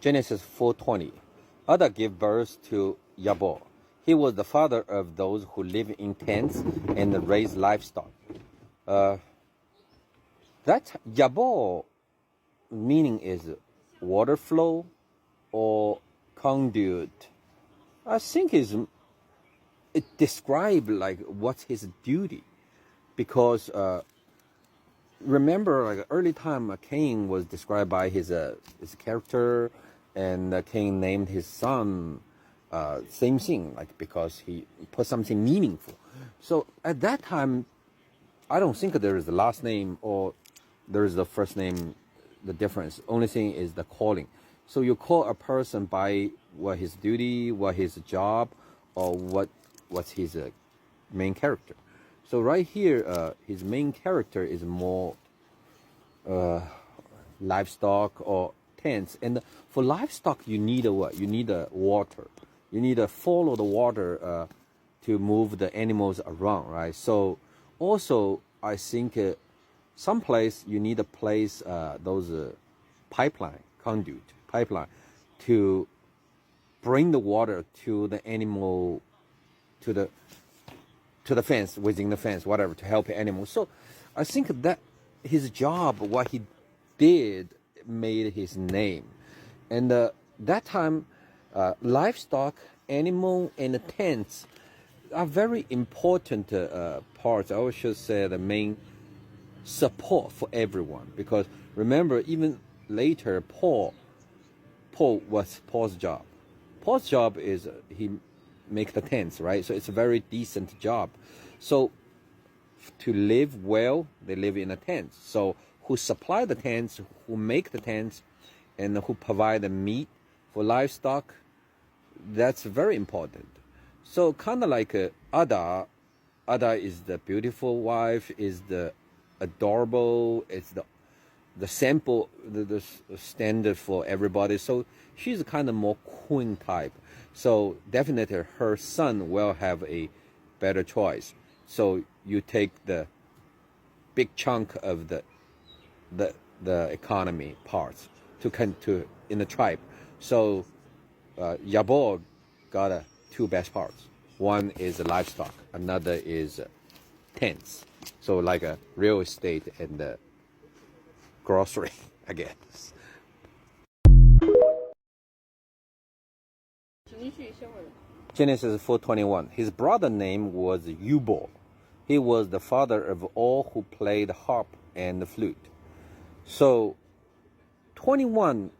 Genesis 4:20. Ada gave birth to Yabal. He was the father of those who live in tents and raise livestock. That Yabal meaning is water flow or conduit. I think it describes like what's his duty, because remember, like early time, Cain was described by his character, and Cain named his son same thing, like because he put something meaningful. So at that time, I don't think there is the last name or there is the first name. The difference, only thing is the calling. So you call a person by what his duty, what his job, or what's his main character. So right here, his main character is more livestock or tents. And for livestock, you need what? You need water. You need to follow the water to move the animals around, right? So also, I think someplace you need to place those conduit pipeline to bring the water to the animal, to the fence, within the fence, whatever, to help animals. So I think that his job, what he did, made his name. And that time, livestock, animal, and tents are very important parts. I should say the main support for everyone, because remember, even later, Paul was Paul's job. Paul's job is he make the tents, right? So it's a very decent job. So to live well, they live in a tent. So who supply the tents, who make the tents, and who provide the meat for livestock, that's very important. So kind of like Ada is the beautiful wife, is the adorable, it's the sample, the standard for everybody. So she's kind of more queen type. So definitely her son will have a better choice. So you take the big chunk of the economy parts to in the tribe. So Yabal got two best parts. One is livestock, another is tents. So like a real estate and grocery, I guess. Genesis 4:21. His brother name was Yubal. He was the father of all who played harp and flute. So 21,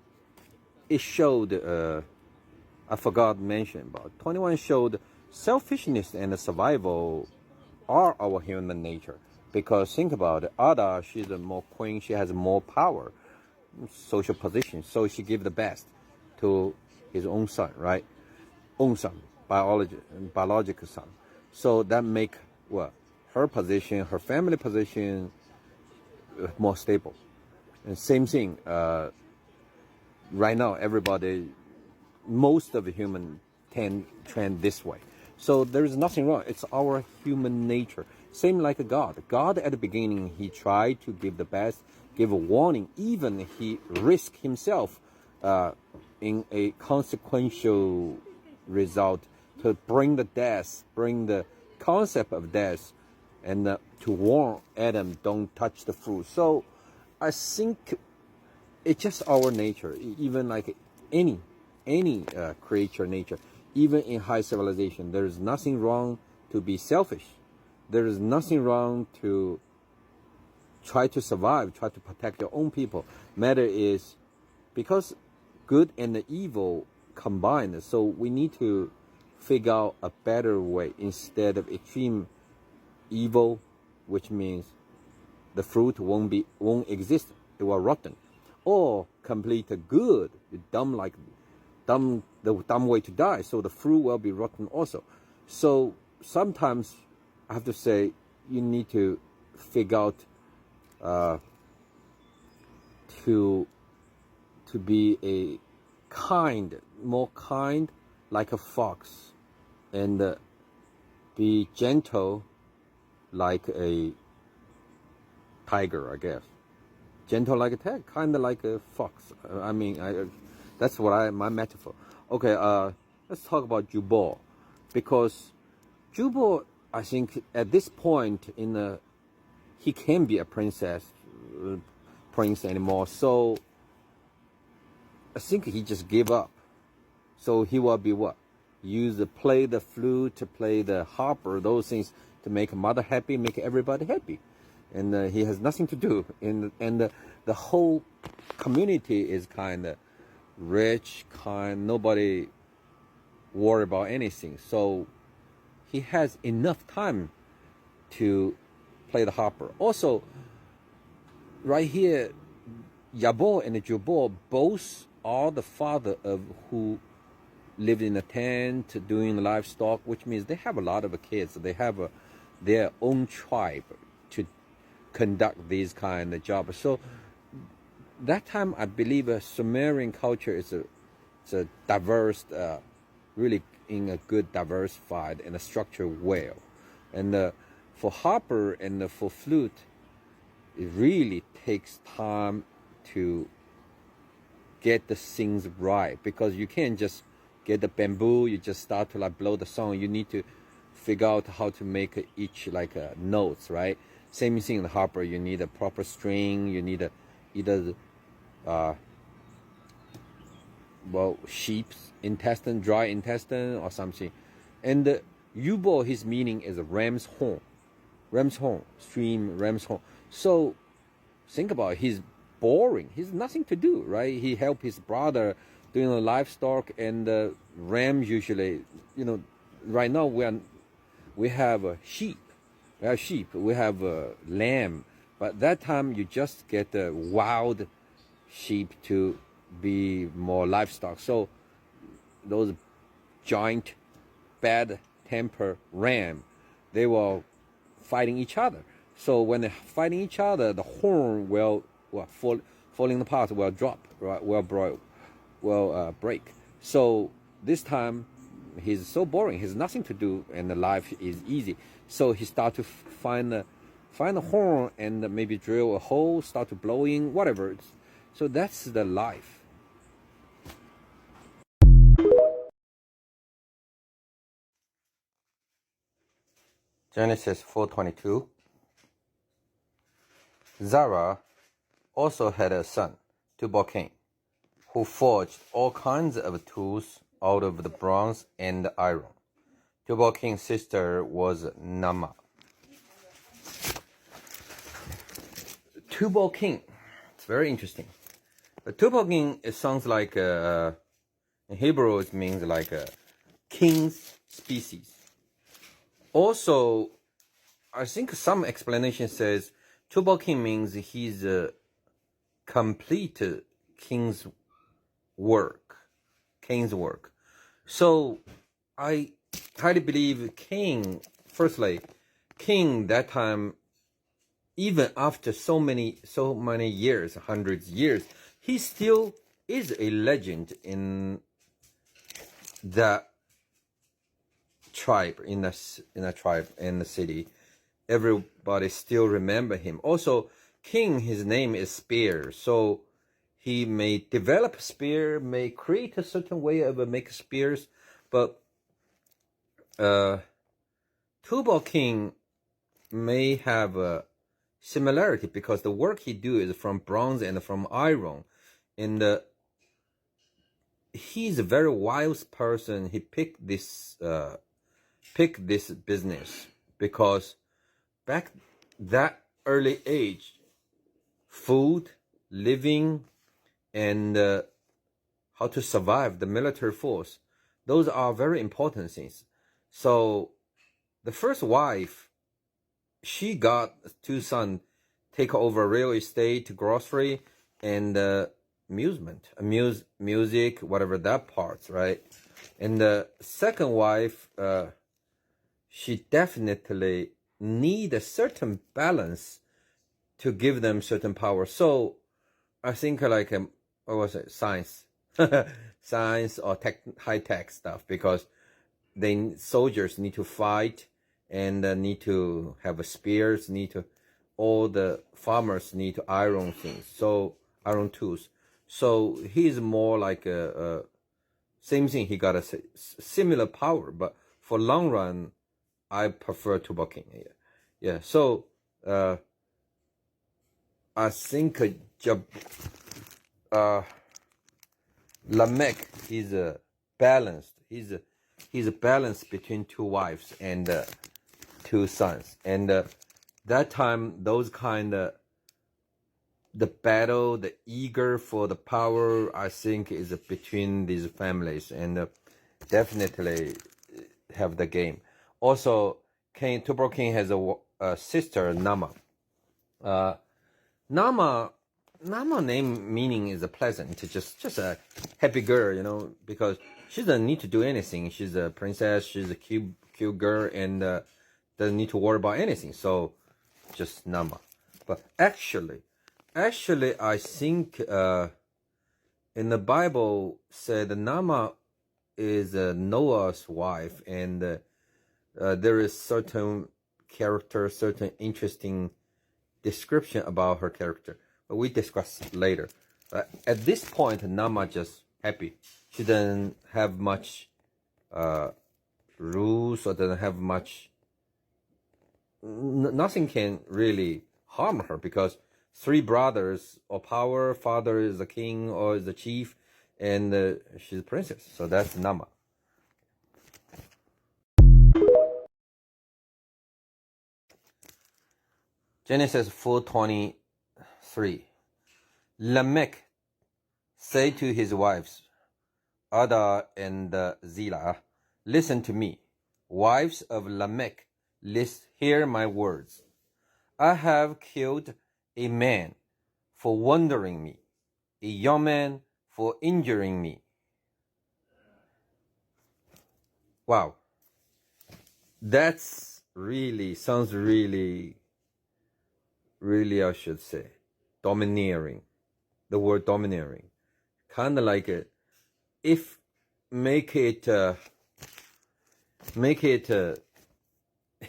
it showed, I forgot to mention about 21 showed selfishness and survival are our human nature. Because think about it, Ada, she's a more queen, she has more power, social position, so she gave the best to his own son, right? Own son, biological son. So that make what? Her position, her family position more stable. And same thing, right now everybody, most of the human trend this way. So there is nothing wrong. It's our human nature. Same like God. God at the beginning, he tried to give the best, give a warning. Even he risked himself in a consequential result to bring the death, bring the concept of death, and to warn Adam, don't touch the fruit. So I think it's just our nature. Even like any creature nature, even in high civilization, there is nothing wrong to be selfish. There is nothing wrong to try to survive, try to protect your own people. Matter is because good and the evil combined. So we need to figure out a better way instead of extreme evil, which means the fruit won't exist. It will rotten. Or complete good, the dumb way to die. So the fruit will be rotten also. So sometimes I have to say you need to figure out to be a more kind, like a fox, and be gentle like a tiger, I guess. Gentle like a tiger, kind of like a fox. That's my metaphor. Okay, let's talk about Jubal, because Jubal, I think at this point he can't be a prince anymore. So I think he just gave up. So he will be what? Play the flute, to play the harp, or those things to make mother happy, make everybody happy. And he has nothing to do. And the whole community is kind of rich, nobody worry about anything. So he has enough time to play the harper. Also, right here, Yabal and Jubal both are the father of who lived in a tent doing livestock, which means they have a lot of kids. They have their own tribe to conduct these kind of jobs. So that time, I believe Sumerian culture is a diverse, really in a good diversified and a structured way. And for harper and for flute, it really takes time to get the things right, because you can't just get the bamboo, you just start to like blow the song. You need to figure out how to make each like notes, right? Same thing in the harper. You need a proper string. You need either sheep's intestine, dry intestine, or something. And Yubal, his meaning is a ram's horn, stream, ram's horn. So think about it. He's boring. He's nothing to do, right? He helped his brother doing the livestock, and ram usually, right now we have a sheep. We have a lamb. But that time you just get a wild sheep to be more livestock. So those giant, bad temper ram, they were fighting each other. So when they're fighting each other, the horn will falling apart, will drop, right? Will break. So this time he's so boring. He has nothing to do, and the life is easy. So he start to find a horn and maybe drill a hole, start to blowing, whatever. So that's the life. Genesis 4:22. Zara also had a son, Tubal-Cain, who forged all kinds of tools out of the bronze and the iron. Tubal-Cain's sister was Naamah. Tubal-Cain, it's very interesting. But Tubal-Cain, it sounds like in Hebrew it means like a king's species. Also, I think some explanation says Tubal-Cain means he's a complete king's work. So I highly believe King, firstly, King that time, even after so many years, hundreds of years, he still is a legend in the tribe, in the city. Everybody still remember him. Also, King, his name is Spear, so he may develop spear, may create a certain way of make spears, but Tubal-Cain may have a similarity because the work he do is from bronze and from iron, and he's a very wise person. He picked this business because back that early age, food, living, and how to survive the military force, those are very important things. So the first wife, she got two sons, take over real estate, grocery, and music, whatever that parts, right? And the second wife, she definitely need a certain balance to give them certain power. So I think like what was it, science or high tech stuff, because soldiers need to fight and need to have spears, all the farmers need to iron things, so iron tools. So he's more like same thing. He got a similar power, but for long run, I prefer Tubal King. Yeah. So I think Lamech is balanced. He's a balance between two wives and two sons. And that time, those kind of the battle, the eager for the power, I think is between these families, and definitely have the game. Also, Tubal King has a sister, Nama. Nama name meaning is a pleasant, just a happy girl, because she doesn't need to do anything. She's a princess. She's a cute girl, and doesn't need to worry about anything. So, just Nama. But actually, I think in the Bible said Nama is Noah's wife, and there is certain character, certain interesting description about her character, but we discuss later. At this point, Nama just happy. She doesn't have much rules, or doesn't have much. Nothing can really harm her, because three brothers or power. Father is the king or is the chief, and she's a princess. So that's Nama. Genesis 4:23. Lamech said to his wives, Ada and Zillah, listen to me. Wives of Lamech, hear my words. I have killed a man for wandering me, a young man for injuring me. Wow. That's sounds really, I should say, domineering. The word domineering. Kind of like if make it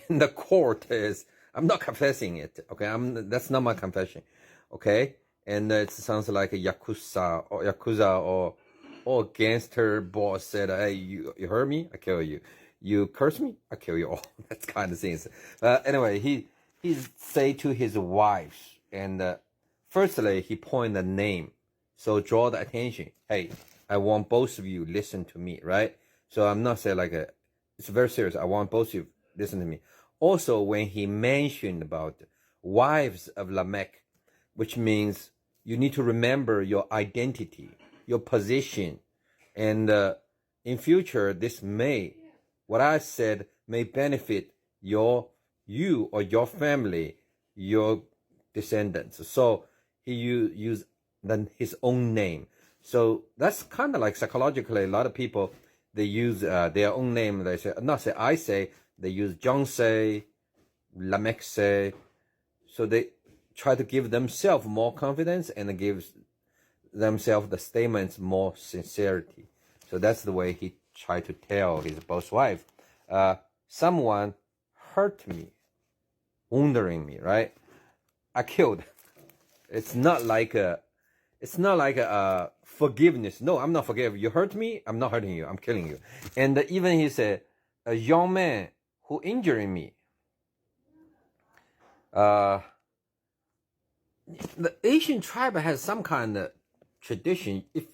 in the court is, I'm not confessing it, okay? That's not my confession, okay? And it sounds like a yakuza or gangster boss said, hey, you hurt me, I kill you. You curse me, I kill you all. That's kind of things. Anyway, he say to his wives, and firstly he point the name, so draw the attention. Hey, I want both of you listen to me, right? So I'm not saying it's very serious. I want both of you listen to me. Also, when he mentioned about wives of Lamech, which means you need to remember your identity, your position, and in future, what I said may benefit you or your family, your descendants. So he used his own name. So that's kind of like psychologically, a lot of people, they use their own name. They say, they use John say, Lamech say. So they try to give themselves more confidence and give themselves the statements more sincerity. So that's the way he tried to tell his boss wife, someone hurt me, wounding me, right? I killed. It's not like a forgiveness. No, I'm not forgiving. You hurt me, I'm not hurting you, I'm killing you. And even he said, a young man who injured me. The Asian tribe has some kind of tradition. If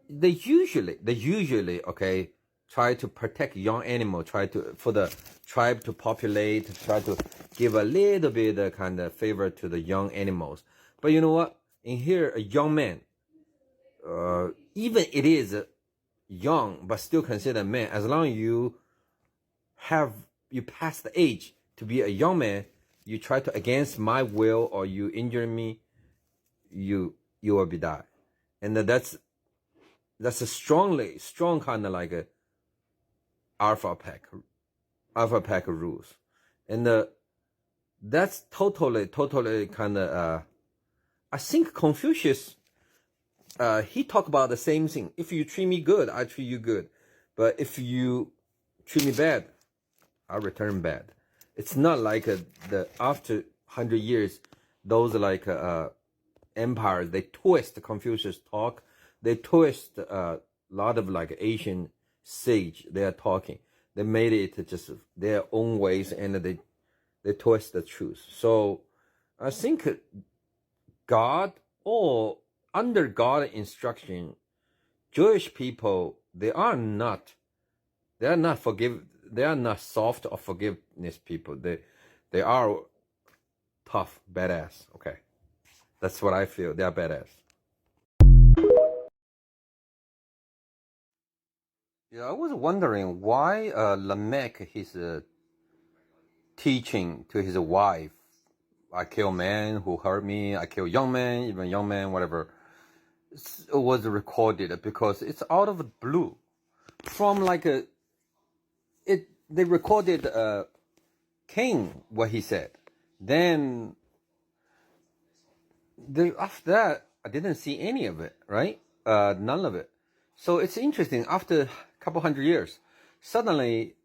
they usually okay, try to protect young animal, for the tribe to populate, try to give a little bit of kind of favor to the young animals. But you know what? In here, a young man, even it is young, but still considered a man. As long as you pass the age to be a young man, you try to against my will or you injure me, you will be die. And that's a strong kind of like a alpha pack rules. And that's totally kind of I think Confucius, he talked about the same thing. If you treat me good, I treat you good. But if you treat me bad, I return bad. It's not like after 100 years, those empires, they twist Confucius talk. They twist a lot of like Asian sage they are talking. They made it just their own ways, and they twist the truth. So I think God, or under God instruction, Jewish people, they are not soft or forgiveness people. They are tough, badass. Okay, that's what I feel. They are badass. Yeah, I was wondering why Lamech, his teaching to his wife, I kill men who hurt me, I kill young men, even young men, whatever, it was recorded because it's out of the blue. From like they recorded Cain, what he said. Then after that, I didn't see any of it, right? None of it. So it's interesting. After a couple hundred years, suddenly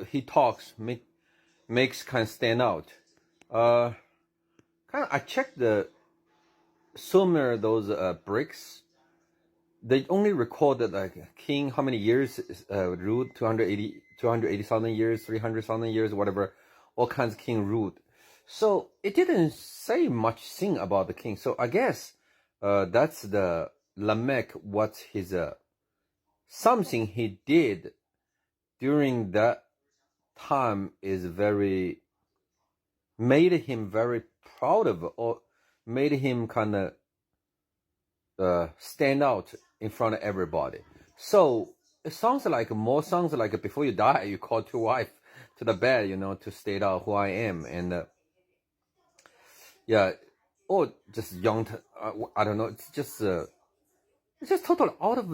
he talks makes kind of stand out. I checked the Sumer, those bricks. They only recorded like king how many years ruled, 280,000 years, 300,000 years, whatever, all kinds of king ruled. So it didn't say much thing about the king. So I guess that's the Lamech, what his something he did during that time is made him very proud of, or made him kind of stand out in front of everybody. So it sounds like before you die, you call your wife to the bed, to state out who I am. And yeah, or just young, I don't know. It's just totally out of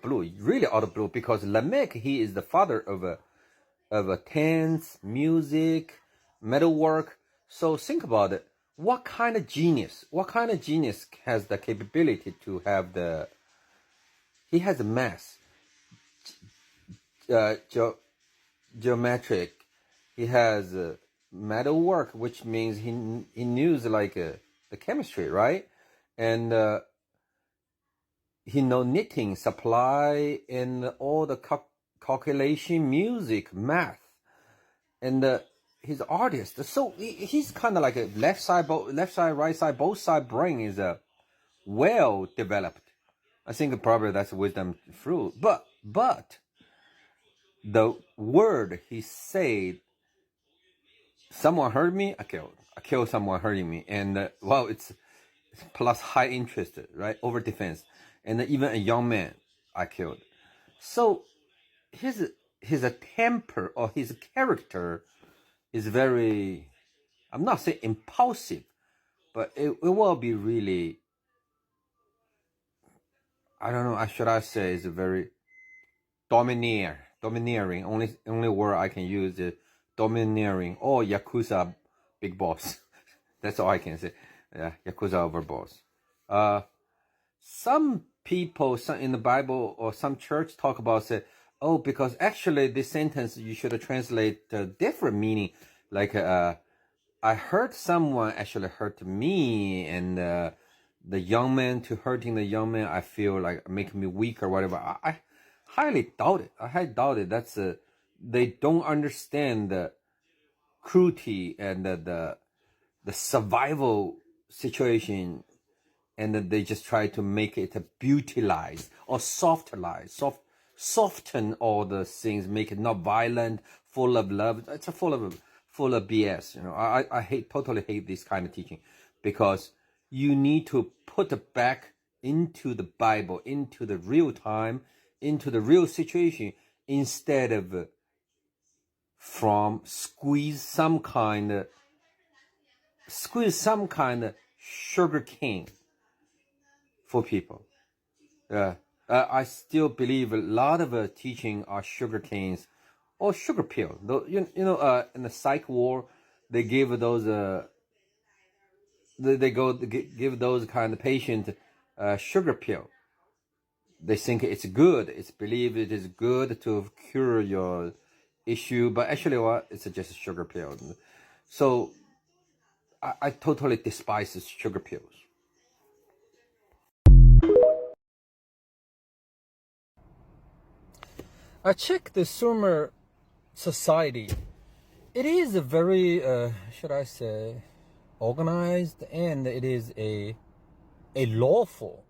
blue, really out of blue, because Lamech, he is the father of a dance, music, metalwork. So think about it. What kind of genius has the capability to have he has a math, geometric, he has metalwork, which means he knows like the chemistry, right? And he know knitting, supply, and all the calculation, music, math, and he's an artist. So he's kind of like a left side, right side, both side brain is well developed. I think probably that's wisdom fruit. But the word he said, someone hurt me, I kill someone hurting me, and well, it's plus high interest, right? Over defense, and even a young man I killed. So his temper or his character is very, I'm not saying impulsive, but it will be really, I don't know, should I say it's a very domineering. Only word I can use is domineering, or Yakuza big boss. That's all I can say. Yeah, Yakuza over boss. Some people, in the Bible or some church talk about, say, oh, because actually this sentence you should translate different meaning. Like I hurt someone actually hurt me, and the young man to hurting the young man, I feel like making me weak or whatever. I highly doubt it. That's they don't understand the cruelty and the survival situation, and then they just try to make it a beautilize or soften all the things, make it not violent, full of love. It's full of BS. I totally hate this kind of teaching, because you need to put it back into the Bible, into the real time, into the real situation, instead of from squeeze some kind of sugar cane for people. I still believe a lot of teaching are sugar canes or sugar pill. In the psych ward, they give those give those kind of patient sugar pill. They think it's good. It's believed it is good to cure your issue, but actually, it's just a sugar pill. So I totally despise sugar pills. I checked the Sumer society. It is a very, should I say, organized, and it is a lawful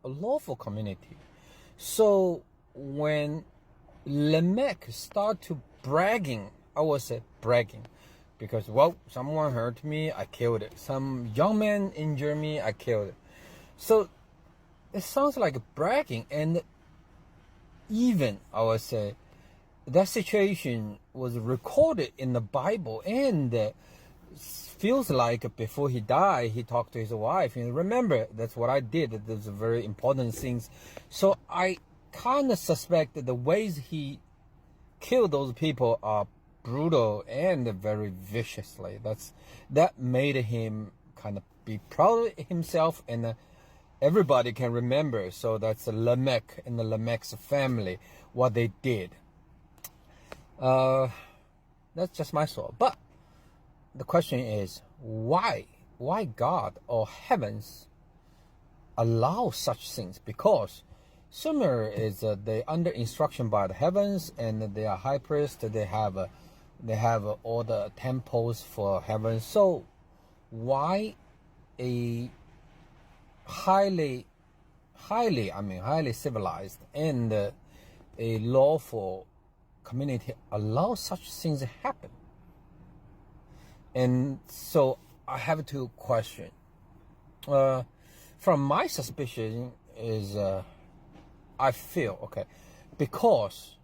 community. So when Lamech start to bragging, I would say bragging, because, well, someone hurt me, I killed it. Some young man injured me, I killed it. So it sounds like bragging, and even, I would say, that situation was recorded in the Bible, and feels like before he died, he talked to his wife. And remember, that's what I did. Those are very important things. So I kind of suspect that the ways he killed those people are brutal and very viciously. That made him kind of be proud of himself, and everybody can remember. So that's Lamech and the Lamech's family, what they did. That's just my thought. But the question is, why God or heavens allow such things? Because Sumer is they under instruction by the heavens, and they are high priests. They have all the temples for heaven. So why a highly civilized and a lawful community allow such things to happen? And so I have to question. From my suspicion is, I feel, okay, because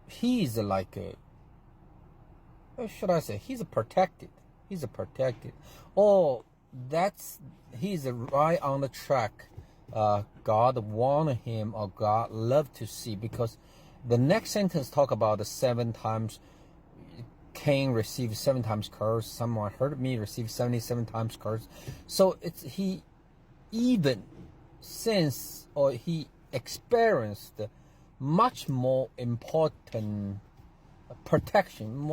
he's like what should I say? He's protected. Oh, he's right on the track. God wanted him, or God loved to see, because the next sentence talk about the 7 times. Cain received 7 times curse. Someone hurt me, received 77 times curse. So he even sense, or he experienced much more important protection,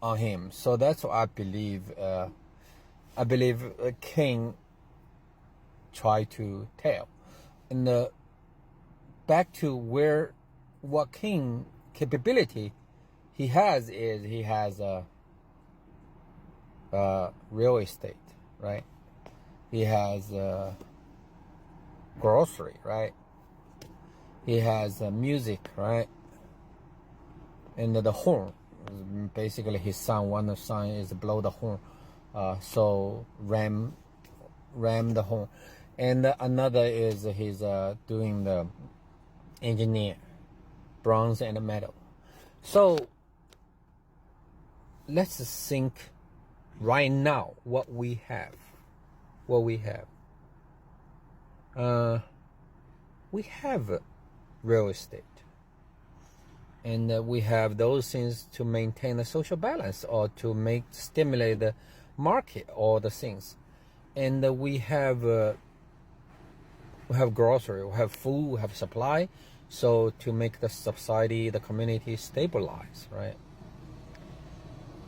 on him. So that's what I believe. I believe Cain tried to tell. And back to what Cain capability he has is, he has real estate, right? He has grocery, right? He has music, right? And the horn, basically his son, one son is blow the horn, so ram the horn, and another is he's doing the engineer, bronze and metal. So let's think right now what we have. We have real estate, and we have those things to maintain the social balance, or to stimulate the market, all the things. And we have grocery, we have food, we have supply, so to make the society, the community stabilize, right?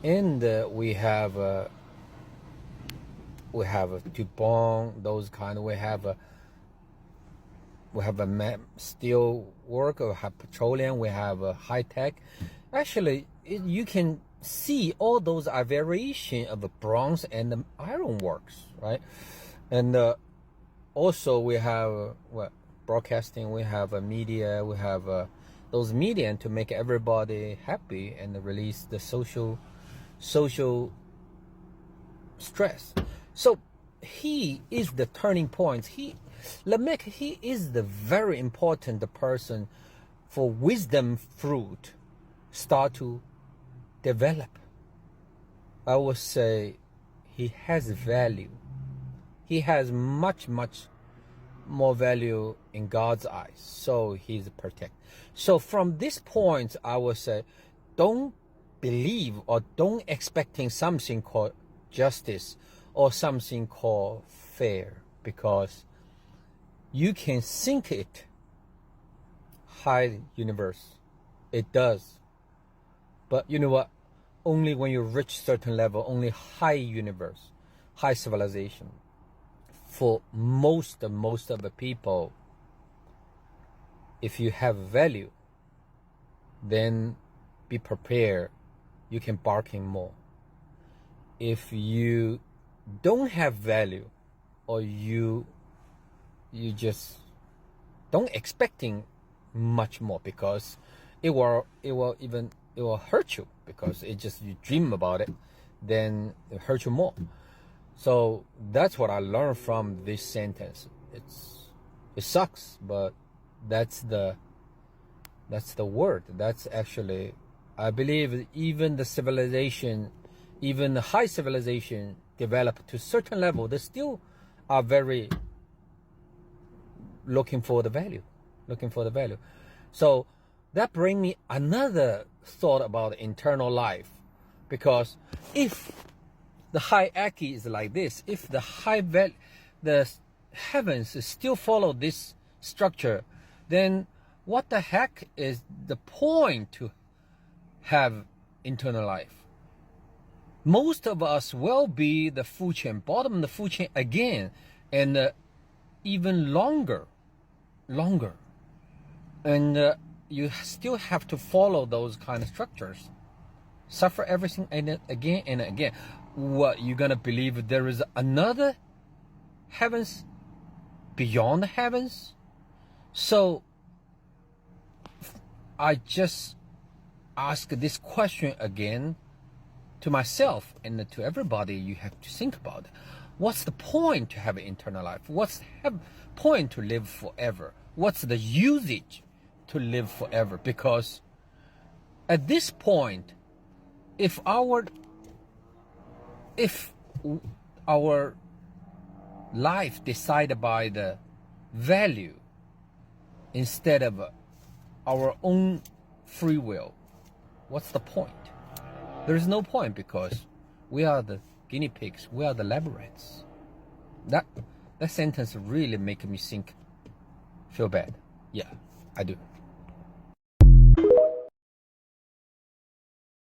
And we have Dupont, those kind. We have steel work, we have petroleum, we have high tech. Actually, you can see all those are variation of the bronze and the iron works, right? And also we have broadcasting, we have media, we have those media to make everybody happy and release the social stress. So he is the turning point. Lamech, he is the very important person for wisdom fruit start to develop. I would say he has value. He has much more value in God's eyes. So he's protected. So from this point, I would say, don't believe or don't expecting something called justice or something called fair, because you can think it high universe, it does, but you know what, only when you reach certain level, only high universe, high civilization, for most of the people, if you have value, then be prepared. You can bargain more. If you don't have value, or you just don't expecting much more, because it will hurt you, because it just, you dream about it, then it hurt you more. So that's what I learned from this sentence. It sucks, but that's the word. That's actually, I believe, even the civilization, even the high civilization developed to a certain level, they still are very looking for the value. So that brings me another thought about internal life, because if the hierarchy is like this, if the the heavens still follow this structure, then what the heck is the point to have internal life? Most of us will be the food chain, bottom of the food chain again, and even longer, and you still have to follow those kind of structures, suffer everything again and again. What, you gonna believe there is another heavens beyond the heavens? So I just ask this question again to myself and to everybody. You have to think about it. What's the point to have an internal life? What's the point to live forever? What's the usage to live forever? Because at this point, if our life decided by the value instead of our own free will, what's the point? There is no point, because we are the guinea pigs, we are the lab rats. That sentence really make me feel bad. Yeah, I do.